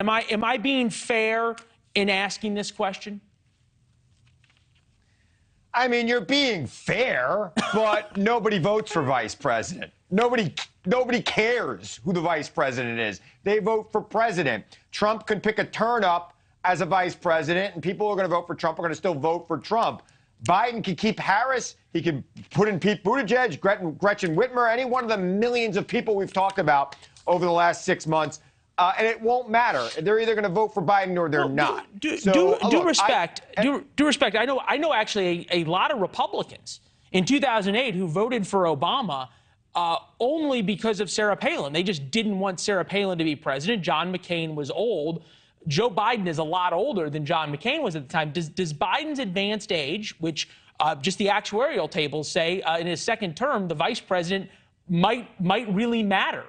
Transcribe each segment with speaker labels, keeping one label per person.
Speaker 1: Am I being fair in asking this question?
Speaker 2: I mean, you're being fair, but nobody votes for vice president. Nobody cares who the vice president is. They vote for president. Trump can pick a turn-up as a vice president, and people who are going to vote for Trump are going to still vote for Trump. Biden can keep Harris. He can put in Pete Buttigieg, Gretchen Whitmer, any one of the millions of people we've talked about over the last 6 months. And it won't matter. They're either going to vote for Biden or they're not.
Speaker 1: Do respect. I know actually a lot of Republicans in 2008 who voted for Obama only because of Sarah Palin. They just didn't want Sarah Palin to be president. John McCain was old. Joe Biden is a lot older than John McCain was at the time. Does Biden's advanced age, which just the actuarial tables say in his second term, the vice president might really matter?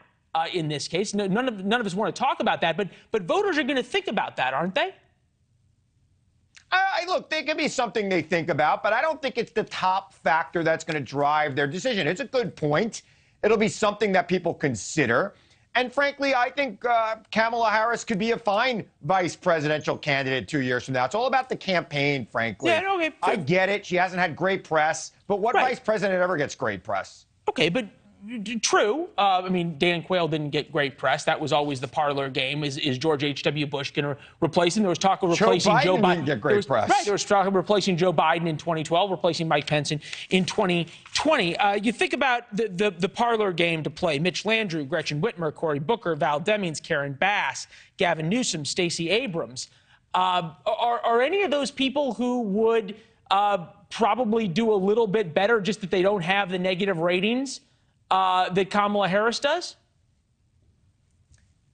Speaker 1: In this case, none of us want to talk about that, but voters are going to think about that, aren't they?
Speaker 2: Look, there can be something they think about, but I don't think it's the top factor that's going to drive their decision. It's a good point. It'll be something that people consider. And frankly, I think Kamala Harris could be a fine vice presidential candidate 2 years from now. It's all about the campaign, frankly.
Speaker 1: Yeah, okay.
Speaker 2: I get it. She hasn't had great press, but what vice president ever gets great press?
Speaker 1: Okay, but true. I mean, Dan Quayle didn't get great press. That was always the parlor game. Is George H.W. Bush going to replace him? There was talk of replacing Joe Biden.
Speaker 2: Didn't get great press.
Speaker 1: Right. There was talk of replacing Joe Biden in 2012, replacing Mike Pence in 2020. You think about the parlor game to play. Mitch Landrieu, Gretchen Whitmer, Cory Booker, Val Demings, Karen Bass, Gavin Newsom, Stacey Abrams. Are any of those people who would probably do a little bit better, just that they don't have the negative ratings that Kamala Harris does?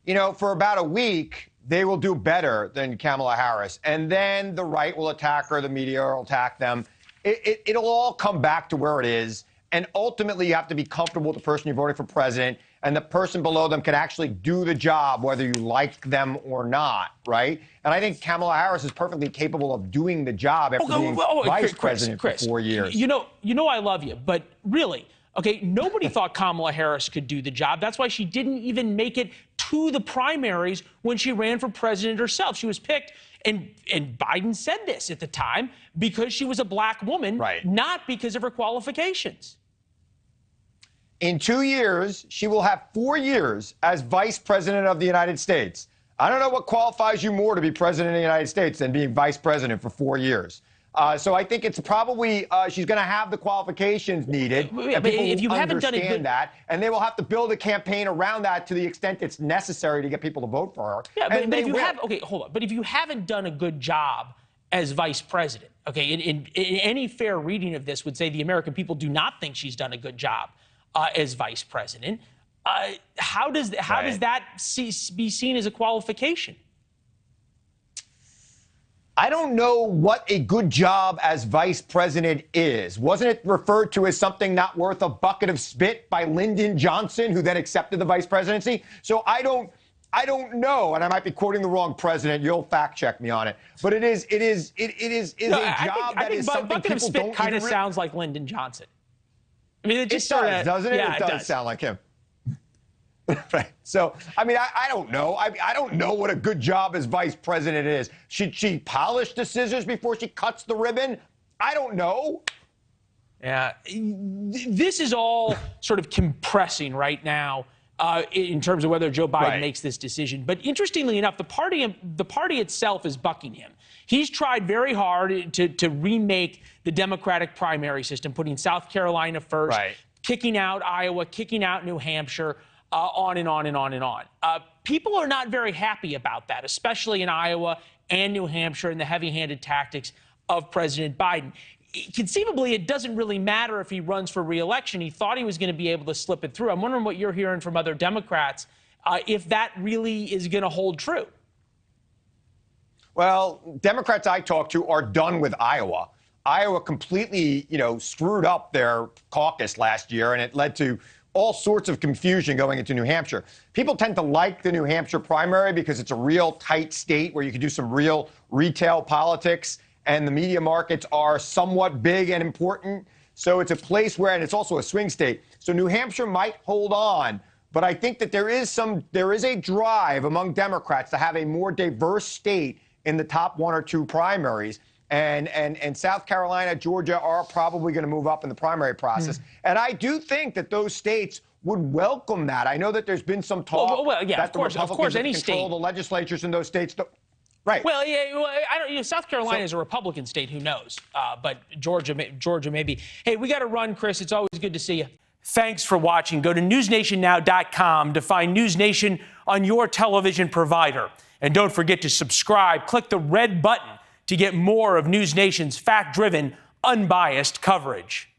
Speaker 2: You know, for about a week, they will do better than Kamala Harris. And then the right will attack her, the media will attack them. It'll all come back to where it is. And ultimately, you have to be comfortable with the person you're voting for president, and the person below them can actually do the job, whether you like them or not, right? And I think Kamala Harris is perfectly capable of doing the job after being vice president for 4 years.
Speaker 1: You know I love you, but really, okay, nobody thought Kamala Harris could do the job. That's why she didn't even make it to the primaries when she ran for president herself. She was picked, and Biden said this at the time, because she was a black woman, not because of her qualifications.
Speaker 2: In 2 years, she will have 4 years as vice president of the United States. I don't know what qualifies you more to be president of the United States than being vice president for 4 years. So I think it's probably she's going to have the qualifications needed.
Speaker 1: Yeah, but if you haven't done it,
Speaker 2: that, and they will have to build a campaign around that to the extent it's necessary to get people to vote for her.
Speaker 1: Yeah, but if you have, okay, hold on. But if you haven't done a good job as vice president, okay, in any fair reading of this would say the American people do not think she's done a good job as vice president. How does that be seen as a qualification?
Speaker 2: I don't know what a good job as vice president is. Wasn't it referred to as something not worth a bucket of spit by Lyndon Johnson, who then accepted the vice presidency? So I don't know, and I might be quoting the wrong president. You'll fact check me on it. But it is a job that is something
Speaker 1: bucket of
Speaker 2: people
Speaker 1: spit
Speaker 2: don't
Speaker 1: kind of sounds like Lyndon Johnson. I mean, it just
Speaker 2: doesn't it?
Speaker 1: Yeah,
Speaker 2: it does sound like him. Right. So, I mean, I don't know. I don't know what a good job as vice president is. Should she polish the scissors before she cuts the ribbon? I don't know.
Speaker 1: Yeah. This is all sort of compressing right now in terms of whether Joe Biden makes this decision. But interestingly enough, the party itself is bucking him. He's tried very hard to remake the Democratic primary system, putting South Carolina first, kicking out Iowa, kicking out New Hampshire. On and on and on and on. People are not very happy about that, especially in Iowa and New Hampshire, and the heavy-handed tactics of President Biden. Conceivably, it doesn't really matter if he runs for re-election. He thought he was going to be able to slip it through. I'm wondering what you're hearing from other Democrats, if that really is going to hold true.
Speaker 2: Well, Democrats I talk to are done with Iowa. Iowa completely, screwed up their caucus last year, and it led to all sorts of confusion going into New Hampshire. People tend to like the New Hampshire primary because it's a real tight state where you can do some real retail politics, and the media markets are somewhat big and important. So it's a place where, and it's also a swing state. So New Hampshire might hold on, But I think that there is a drive among Democrats to have a more diverse state in the top 1 or 2 primaries. And South Carolina, Georgia are probably going to move up in the primary process. And I do think that those states would welcome that. I know that there's been some talk that the Republicans
Speaker 1: any
Speaker 2: control
Speaker 1: state.
Speaker 2: the legislatures in those states. Right.
Speaker 1: Well, yeah, South Carolina is a Republican state. Who knows? But Georgia maybe. Hey, we got to run, Chris. It's always good to see you. Thanks for watching. Go to newsnationnow.com to find NewsNation on your television provider. And don't forget to subscribe. Click the red button to get more of NewsNation's fact-driven, unbiased coverage.